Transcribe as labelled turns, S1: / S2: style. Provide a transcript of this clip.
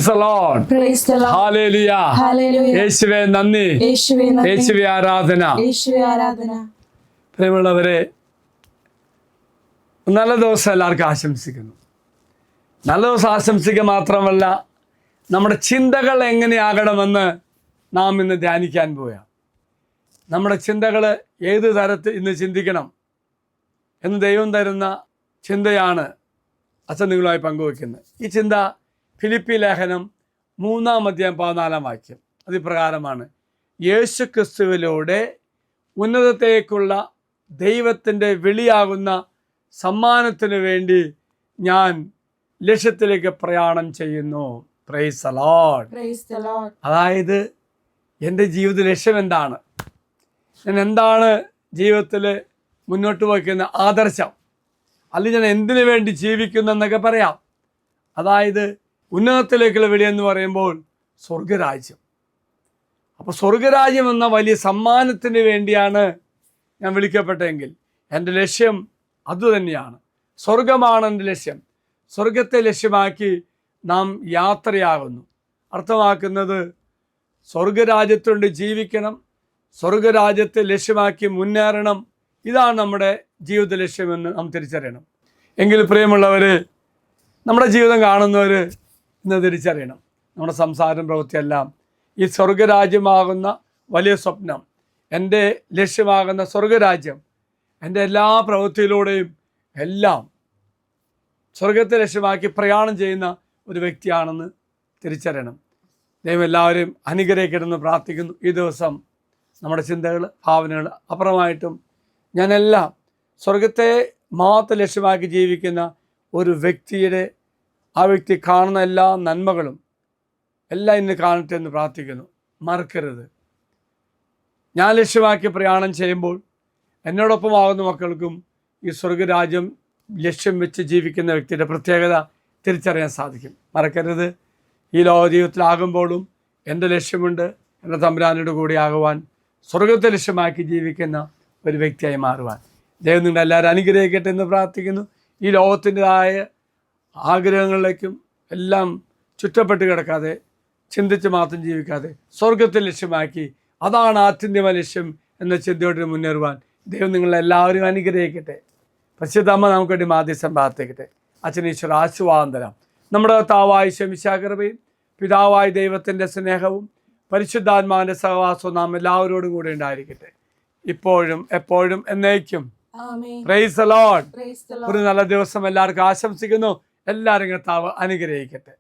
S1: Praise the Lord. Hallelujah. യേശുവേ നന്ദി. യേശുവേ ആരാധന. പ്രിയമുള്ളവരെ, നല്ല ദിവസം എല്ലാവർക്കും ആശംസിക്കുന്നു. നല്ല ദിവസം ആശംസിക്കുക മാത്രമല്ല, നമ്മുടെ ചിന്തകൾ എങ്ങനെയാകണമെന്ന് നാം ഇന്ന് ധ്യാനിക്കാൻ പോവുക. നമ്മുടെ ചിന്തകൾ ഏത് തരത്തിൽ ഇന്ന് ചിന്തിക്കണം എന്ന് ദൈവം തരുന്ന ചിന്തയാണ് അച്ഛൻ നിങ്ങളുമായി പങ്കുവയ്ക്കുന്നത്. ഈ ചിന്ത ഫിലിപ്പി ലേഖനം 3:14 അതിപ്രകാരമാണ്: യേശു ക്രിസ്തുവിലൂടെ ഉന്നതത്തേക്കുള്ള ദൈവത്തിൻ്റെ വിളിയാകുന്ന സമ്മാനത്തിനു വേണ്ടി ഞാൻ ലക്ഷ്യത്തിലേക്ക് പ്രയാണം ചെയ്യുന്നു. Praise the Lord. അതായത് എൻ്റെ ജീവിത ലക്ഷ്യം എന്താണ്, ഞാൻ എന്താണ് ജീവിതത്തിൽ മുന്നോട്ട് വയ്ക്കുന്ന ആദർശം, അല്ലെങ്കിൽ ഞാൻ എന്തിനു വേണ്ടി ജീവിക്കുന്നു എന്നൊക്കെ പറയാം. അതായത് ഉന്നതത്തിലേക്കുള്ള വിളി എന്ന് പറയുമ്പോൾ സ്വർഗരാജ്യം. അപ്പോൾ സ്വർഗരാജ്യം എന്ന വലിയ സമ്മാനത്തിന് വേണ്ടിയാണ് ഞാൻ വിളിക്കപ്പെട്ടെങ്കിൽ എൻ്റെ ലക്ഷ്യം അതുതന്നെയാണ്. സ്വർഗമാണ് എൻ്റെ ലക്ഷ്യം. സ്വർഗത്തെ ലക്ഷ്യമാക്കി നാം യാത്രയാകുന്നു. അർത്ഥമാക്കുന്നത് സ്വർഗരാജ്യത്തുകൊണ്ട് ജീവിക്കണം, സ്വർഗരാജ്യത്തെ ലക്ഷ്യമാക്കി മുന്നേറണം. ഇതാണ് നമ്മുടെ ജീവിത ലക്ഷ്യമെന്ന് നാം തിരിച്ചറിയണം. എങ്കിൽ പ്രിയമുള്ളവർ, നമ്മുടെ ജീവിതം കാണുന്നവർ ഇന്ന് തിരിച്ചറിയണം, നമ്മുടെ സംസാരം പ്രവൃത്തിയെല്ലാം ഈ സ്വർഗരാജ്യമാകുന്ന വലിയ സ്വപ്നം, എൻ്റെ ലക്ഷ്യമാകുന്ന സ്വർഗരാജ്യം, എൻ്റെ എല്ലാ പ്രവൃത്തിയിലൂടെയും എല്ലാം സ്വർഗത്തെ ലക്ഷ്യമാക്കി പ്രയാണം ചെയ്യുന്ന ഒരു വ്യക്തിയാണെന്ന് തിരിച്ചറിയണം. ദൈവം എല്ലാവരെയും അനുഗ്രഹിക്കണമെന്ന് പ്രാർത്ഥിക്കുന്നു. ഈ ദിവസം നമ്മുടെ ചിന്തകൾ, ഭാവനകൾ അപ്പുറമായിട്ടും ഞാനെല്ലാം സ്വർഗത്തെ മാത്രം ലക്ഷ്യമാക്കി ജീവിക്കുന്ന ഒരു വ്യക്തിയുടെ ആ വ്യക്തി കാണുന്ന എല്ലാ നന്മകളും എല്ലാം ഇന്ന് കാണട്ടെ എന്ന് പ്രാർത്ഥിക്കുന്നു. മറക്കരുത്, ഞാൻ ലക്ഷ്യമാക്കി പ്രയാണം ചെയ്യുമ്പോൾ എന്നോടൊപ്പമാകുന്ന മക്കൾക്കും ഈ സ്വർഗരാജ്യം ലക്ഷ്യം വെച്ച് ജീവിക്കുന്ന വ്യക്തിയുടെ പ്രത്യേകത തിരിച്ചറിയാൻ സാധിക്കും. മറക്കരുത്, ഈ ലോക ജീവിതത്തിലാകുമ്പോഴും എൻ്റെ ലക്ഷ്യമുണ്ട്, എൻ്റെ തമ്പുരാനോട് കൂടി ആകുവാൻ, സ്വർഗത്തെ ലക്ഷ്യമാക്കി ജീവിക്കുന്ന ഒരു വ്യക്തിയായി മാറുവാൻ. ദൈവം നിങ്ങൾ എല്ലാവരും അനുഗ്രഹിക്കട്ടെ എന്ന് പ്രാർത്ഥിക്കുന്നു. ഈ ലോകത്തിൻ്റെതായ ആഗ്രഹങ്ങളിലേക്കും എല്ലാം ചുറ്റപ്പെട്ട് കിടക്കാതെ, ചിന്തിച്ച് മാത്രം ജീവിക്കാതെ സ്വർഗത്തെ ലക്ഷ്യമാക്കി അതാണ് ആത്യന്തിക ലക്ഷ്യം എന്ന ചിന്തയോടെ മുന്നേറുവാൻ ദൈവം നിങ്ങളെല്ലാവരും അനുഗ്രഹിക്കട്ടെ. പരിശുദ്ധമ്മ നമുക്ക് വേണ്ടി മാധ്യസ്ഥം പ്രാർത്ഥിക്കട്ടെ. അച്ഛൻ ഈശ്വര ആശീർവാദം തരാം. നമ്മുടെ കർത്താവായ ശമിശാകൃപയും പിതാവായ ദൈവത്തിൻ്റെ സ്നേഹവും പരിശുദ്ധാത്മാവിൻ്റെ സഹവാസവും നാം എല്ലാവരോടും കൂടെ ഉണ്ടായിരിക്കട്ടെ, ഇപ്പോഴും എപ്പോഴും എന്നേക്കും. Praise the Lord. ഒരു നല്ല ദിവസം എല്ലാവർക്കും ആശംസിക്കുന്നു. എല്ലാവരും കർത്താവ് അനുഗ്രഹിക്കട്ടെ.